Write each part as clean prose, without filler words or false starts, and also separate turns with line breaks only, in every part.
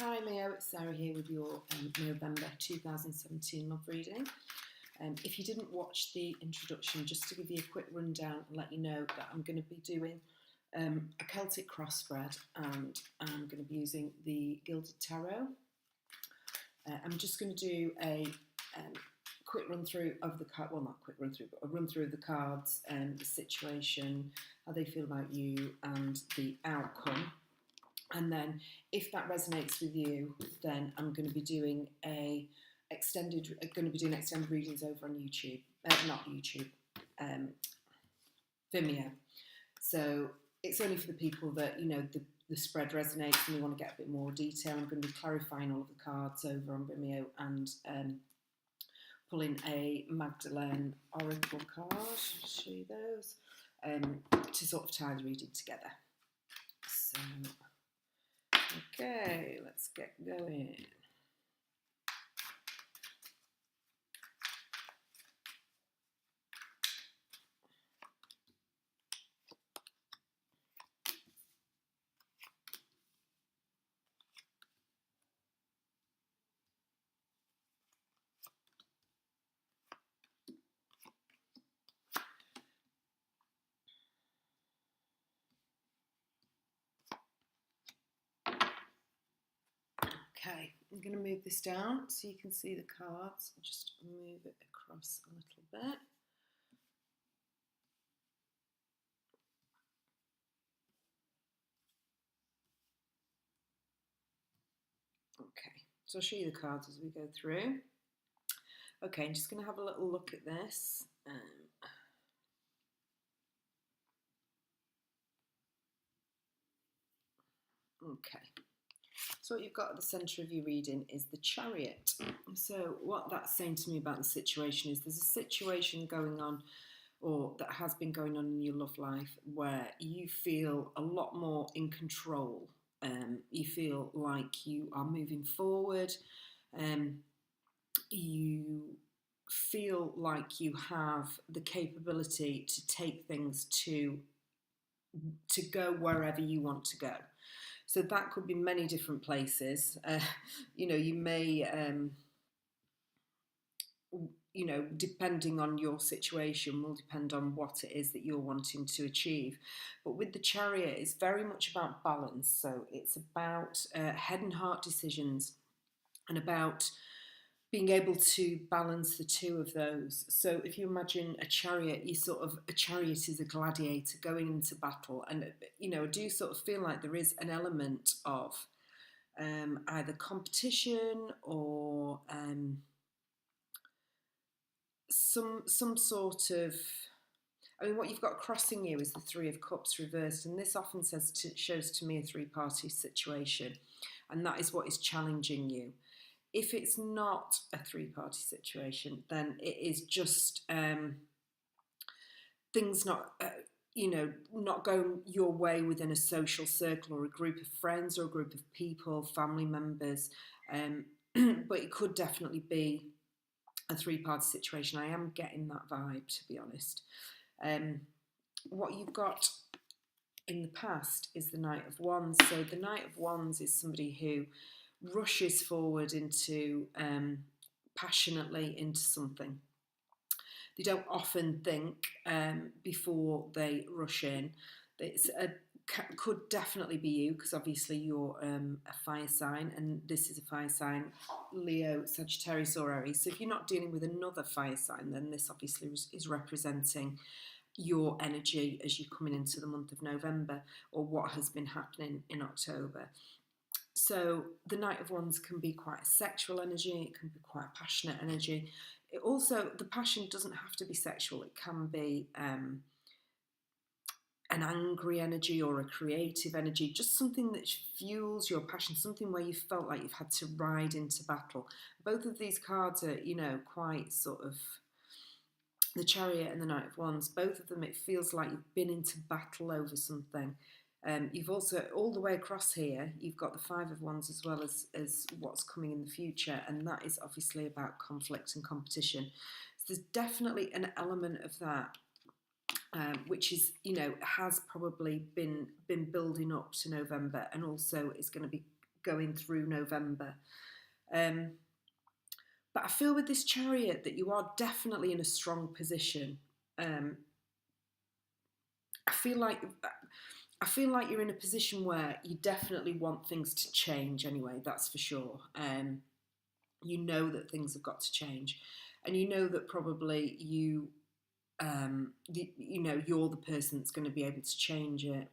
Hi Leo, it's Sarah here with your November 2017 love reading. If you didn't watch the introduction, just to give you a quick rundown and let you know that I'm going to be doing a Celtic cross spread, and I'm going to be using the Gilded Tarot. I'm just going to do a quick run through of the card, well not quick run through, but a run through of the cards and the situation, how they feel about you and the outcome. And then if that resonates with you, then I'm going to be doing extended readings over on YouTube, not YouTube, Vimeo. So it's only for the people that, you know, the spread resonates and they want to get a bit more detail. I'm going to be clarifying all of the cards over on Vimeo and pulling a Magdalene Oracle card, I'll show you those, to sort of tie the reading together. So, okay, let's get going. Okay, I'm going to move this down so you can see the cards. Just move it across a little bit. Okay, so I'll show you the cards as we go through. Okay, I'm just going to have a little look at this. Okay. So what you've got at the centre of your reading is the Chariot. So what that's saying to me about the situation is there's a situation going on, or that has been going on in your love life, where you feel a lot more in control. You feel like you are moving forward. You feel like you have the capability to take things to go wherever you want to go. So that could be many different places. You know, you may, you know, depending on your situation, will depend on what it is that you're wanting to achieve. But with the Chariot, it's very much about balance. So it's about head and heart decisions and about being able to balance the two of those. So if you imagine a chariot, a chariot is a gladiator going into battle, and you know, I do sort of feel like there is an element of either competition or some sort of, I mean, what you've got crossing you is the Three of Cups reversed, and this often shows to me a three-party situation, and that is what is challenging you. If it's not a three-party situation, then it is just things not, you know, not going your way within a social circle or a group of friends or a group of people, family members. But it could definitely be a three-party situation. I am getting that vibe, to be honest. What you've got in the past is the Knight of Wands. So the Knight of Wands is somebody who rushes forward into passionately into something. They don't often think before they rush in. Could definitely be you, because obviously you're a fire sign, and this is a fire sign, Leo, Sagittarius or Aries. So if you're not dealing with another fire sign, then this obviously is representing your energy as you're coming into the month of November, or what has been happening in October. So the Knight of Wands can be quite a sexual energy, it can be quite a passionate energy. It also, the passion doesn't have to be sexual, it can be an angry energy or a creative energy, just something that fuels your passion, something where you felt like you've had to ride into battle. Both of these cards are, you know, quite sort of, the Chariot and the Knight of Wands, both of them, it feels like you've been into battle over something. You've also, all the way across here, you've got the Five of Wands as well as what's coming in the future, and that is obviously about conflict and competition. So there's definitely an element of that, which is, you know, has probably been building up to November, and also is going to be going through November. But I feel with this Chariot that you are definitely in a strong position. Um, I feel like you're in a position where you definitely want things to change anyway, that's for sure. You know that things have got to change, and you know that probably you're the person that's going to be able to change it.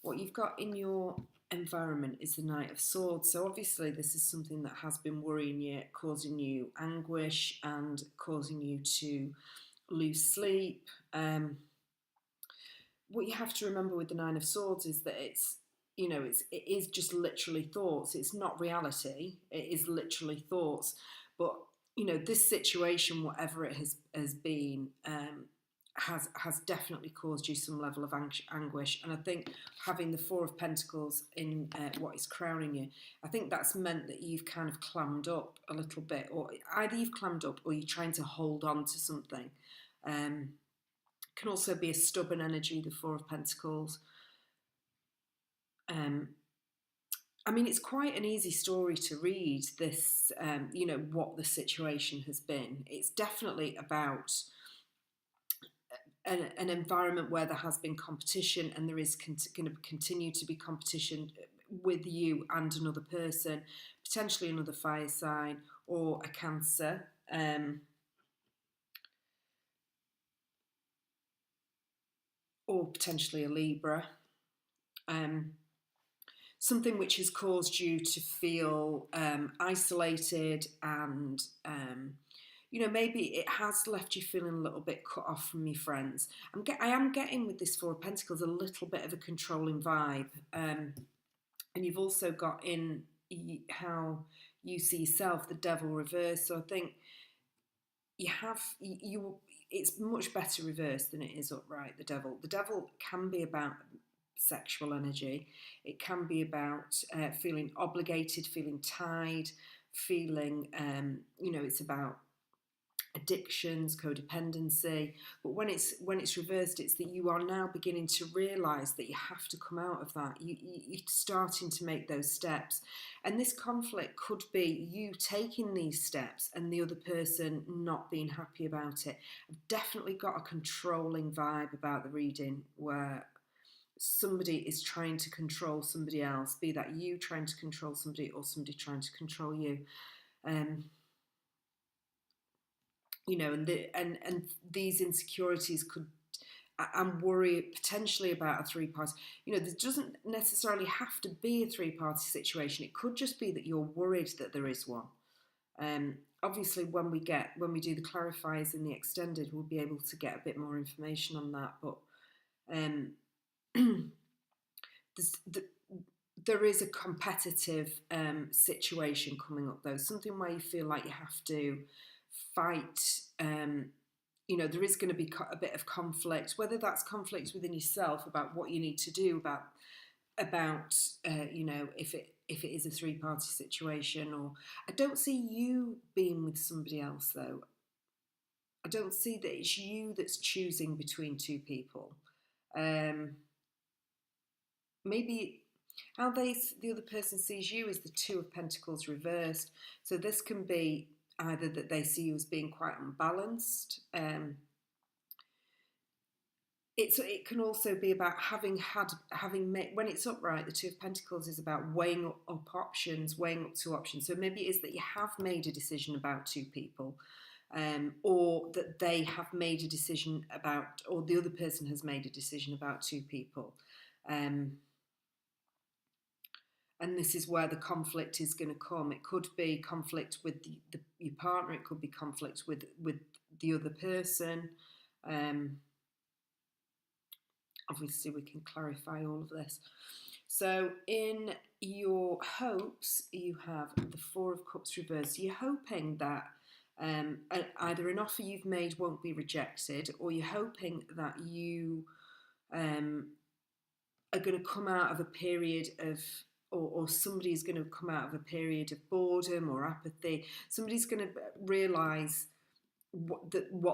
What you've got in your environment is the Knight of Swords. So obviously this is something that has been worrying you, causing you anguish and causing you to lose sleep. What you have to remember with the Nine of Swords is that it is just literally thoughts. It's not reality. It is literally thoughts. But this situation, whatever it has been, has definitely caused you some level of anguish. And I think having the Four of Pentacles in what is crowning you, I think that's meant that you've kind of clammed up a little bit, or either you've clammed up or you're trying to hold on to something. Can also be a stubborn energy, the Four of Pentacles. I mean, it's quite an easy story to read, this, what the situation has been. It's definitely about an environment where there has been competition, and there is going to continue to be competition with you and another person, potentially another fire sign or a Cancer. Or potentially a Libra. Something which has caused you to feel isolated, and maybe it has left you feeling a little bit cut off from your friends. I am getting with this Four of Pentacles a little bit of a controlling vibe, and you've also got in how you see yourself, the Devil reversed. So I think it's much better reversed than it is upright. The devil can be about sexual energy. It can be about feeling obligated, feeling tied, feeling it's about addictions, codependency. But when it's reversed, it's that you are now beginning to realise that you have to come out of that. You're starting to make those steps, and this conflict could be you taking these steps and the other person not being happy about it. I've definitely got a controlling vibe about the reading, where somebody is trying to control somebody else, be that you trying to control somebody or somebody trying to control you. And these insecurities could, I'm worried potentially about a three-party. There doesn't necessarily have to be a three-party situation. It could just be that you're worried that there is one. Obviously, when we do the clarifiers in the extended, we'll be able to get a bit more information on that. But there is a competitive situation coming up, though. Something where you feel like you have to fight. There is going to be a bit of conflict, whether that's conflict within yourself about what you need to do about if it is a three-party situation. Or I don't see you being with somebody else, though. I don't see that it's you that's choosing between two people. Maybe how the other person sees you is the Two of Pentacles reversed. So this can be either that they see you as being quite unbalanced. It can also be about having made, when it's upright, the Two of Pentacles is about weighing up options, weighing up two options. So maybe it is that you have made a decision about two people, or that they have made a decision about, or the other person has made a decision about two people. And this is where the conflict is going to come. It could be conflict with your partner. It could be conflict with the other person. Obviously, we can clarify all of this. So in your hopes, you have the Four of Cups reversed. So you're hoping that either an offer you've made won't be rejected, or you're hoping that you are going to come out of a period of, or somebody's going to come out of a period of boredom or apathy. Somebody's going to realise what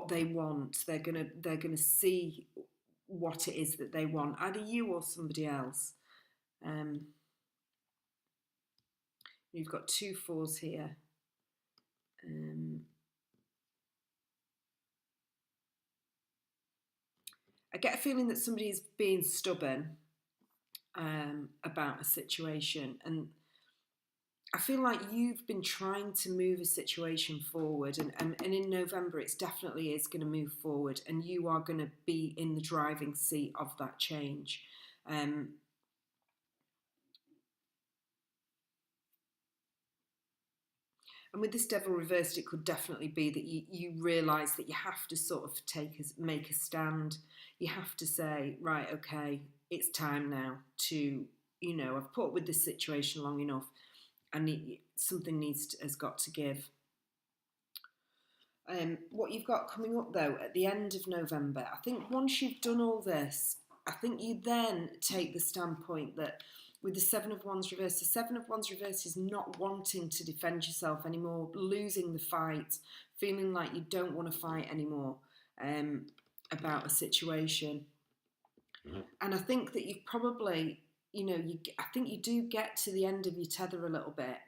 they want. They're going to see what it is that they want, either you or somebody else. You've got 2 4s here. I get a feeling that somebody is being stubborn about a situation, and I feel like you've been trying to move a situation forward, and in November it definitely is going to move forward, and you are going to be in the driving seat of that change. And with this devil reversed, it could definitely be that you realise that you have to sort of make a stand. You have to say, right, okay, it's time now to, I've put up with this situation long enough, and something has got to give. What you've got coming up though at the end of November, I think once you've done all this, I think you then take the standpoint that with the 7 of Wands reversed, the 7 of Wands reversed is not wanting to defend yourself anymore, losing the fight, feeling like you don't want to fight anymore about a situation. And I think that you've probably, I think you do get to the end of your tether a little bit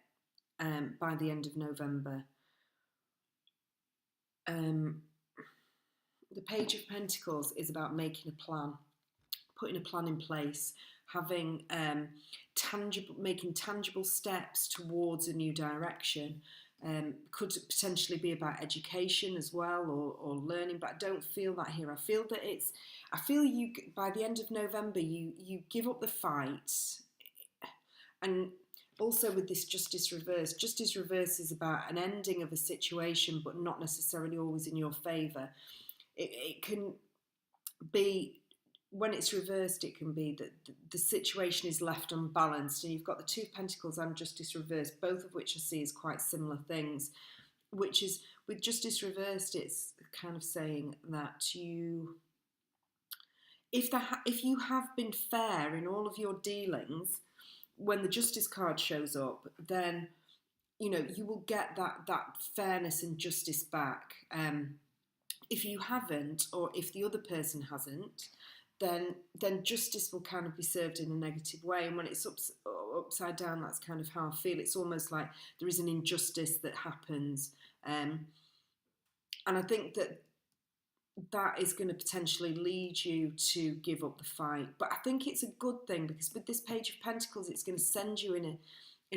by the end of November. The Page of Pentacles is about making a plan, putting a plan in place, having making tangible steps towards a new direction. Could potentially be about education as well, or learning, but I don't feel that here. I feel you by the end of November you give up the fight. And also with this Justice reverse is about an ending of a situation, but not necessarily always in your favour. It can be, when it's reversed, it can be that the situation is left unbalanced, and you've got the 2 of Pentacles and Justice reversed, both of which I see as quite similar things, which is, with Justice reversed, it's kind of saying that if you have been fair in all of your dealings, when the Justice card shows up, then you will get that fairness and justice back. If you haven't, or if the other person hasn't, then justice will kind of be served in a negative way. And when it's upside down, that's kind of how I feel. It's almost like there is an injustice that happens, and I think that is going to potentially lead you to give up the fight. But I think it's a good thing, because with this Page of Pentacles, it's going to send you in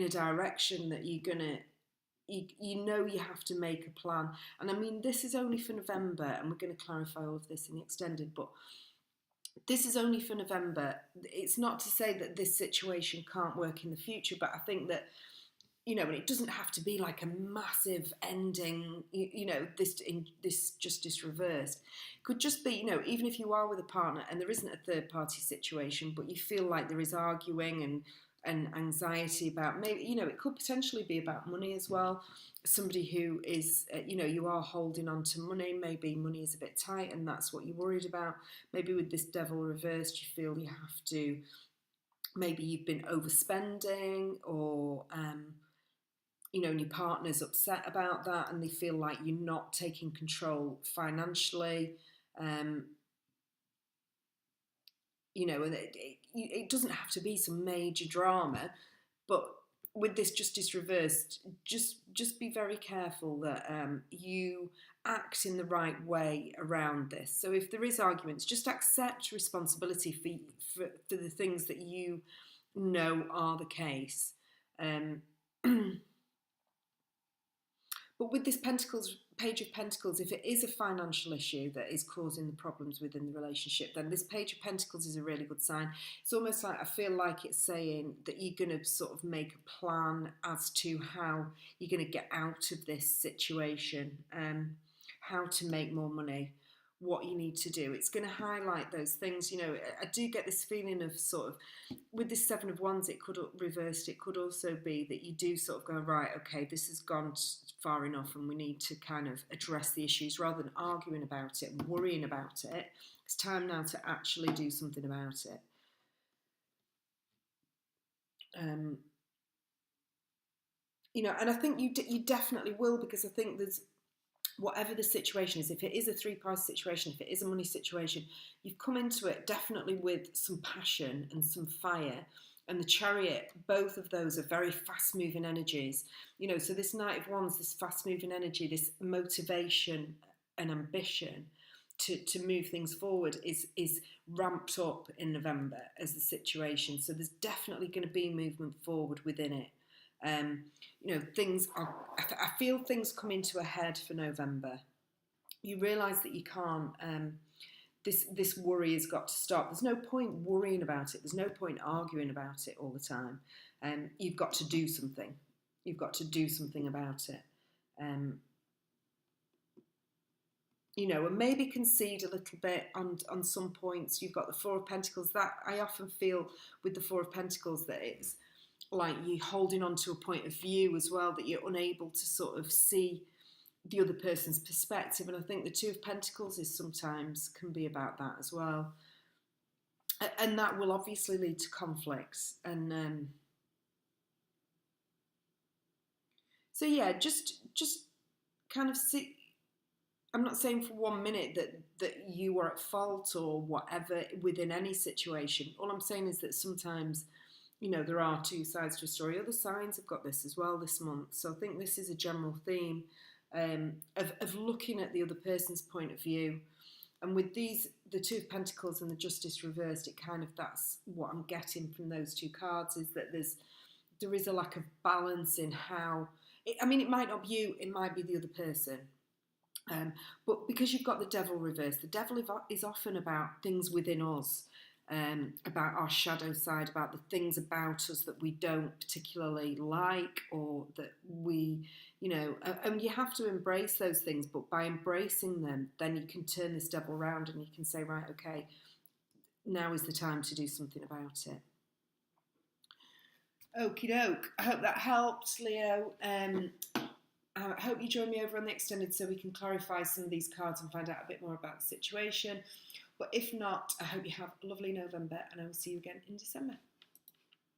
a direction that you're going to, you have to make a plan. And I mean, this is only for November, and we're going to clarify all of this in the extended, but this is only for November. It's not to say that this situation can't work in the future, but I think that, and it doesn't have to be like a massive ending, this Justice reversed. It could just be, even if you are with a partner and there isn't a third party situation, but you feel like there is arguing and anxiety about, maybe, it could potentially be about money as well. Somebody who is, you are holding on to money, maybe money is a bit tight and that's what you're worried about. Maybe with this Devil reversed, you feel you have to, maybe you've been overspending, or, and your partner's upset about that and they feel like you're not taking control financially. And it doesn't have to be some major drama, but with this Justice reversed, just be very careful that you act in the right way around this. So if there is arguments, just accept responsibility for the things that you know are the case. But with this Page of Pentacles, if it is a financial issue that is causing the problems within the relationship, then this Page of Pentacles is a really good sign. It's almost like, I feel like it's saying that you're going to sort of make a plan as to how you're going to get out of this situation, how to make more money, what you need to do. It's going to highlight those things. I do get this feeling of sort of, with this 7 of Wands, it could reversed. It could also be that you do sort of go, right, okay, this has gone far enough and we need to kind of address the issues rather than arguing about it and worrying about it. It's time now to actually do something about it. And I think you definitely will, because I think there's, whatever the situation is, if it is a three-party situation, if it is a money situation, you've come into it definitely with some passion and some fire, and the Chariot, both of those are very fast-moving energies. So this Knight of Wands, this fast-moving energy, this motivation and ambition to move things forward is ramped up in November as the situation. So there's definitely going to be movement forward within it. Things are, I feel things come into a head for November. You realise that you can't. This worry has got to stop. There's no point worrying about it. There's no point arguing about it all the time. You've got to do something. You've got to do something about it. And maybe concede a little bit on some points. You've got the Four of Pentacles. That I often feel with the Four of Pentacles that it's like you're holding on to a point of view as well, that you're unable to sort of see the other person's perspective. And I think the Two of Pentacles is sometimes can be about that as well. And that will obviously lead to conflicts. And so yeah, just kind of see. I'm not saying for 1 minute that you are at fault or whatever within any situation. All I'm saying is that sometimes, there are two sides to a story. Other signs have got this as well this month. So I think this is a general theme of looking at the other person's point of view. And with the Two of Pentacles and the Justice reversed, that's what I'm getting from those two cards, is that there is a lack of balance in how, it might not be you, it might be the other person. But because you've got the Devil reversed, the Devil is often about things within us, about our shadow side, about the things about us that we don't particularly like, or that we, and you have to embrace those things. But by embracing them, then you can turn this Devil around and you can say, right, okay, now is the time to do something about it. Okie doke. I hope that helped, Leo. I hope you join me over on the extended so we can clarify some of these cards and find out a bit more about the situation. But if not, I hope you have a lovely November, and I will see you again in December.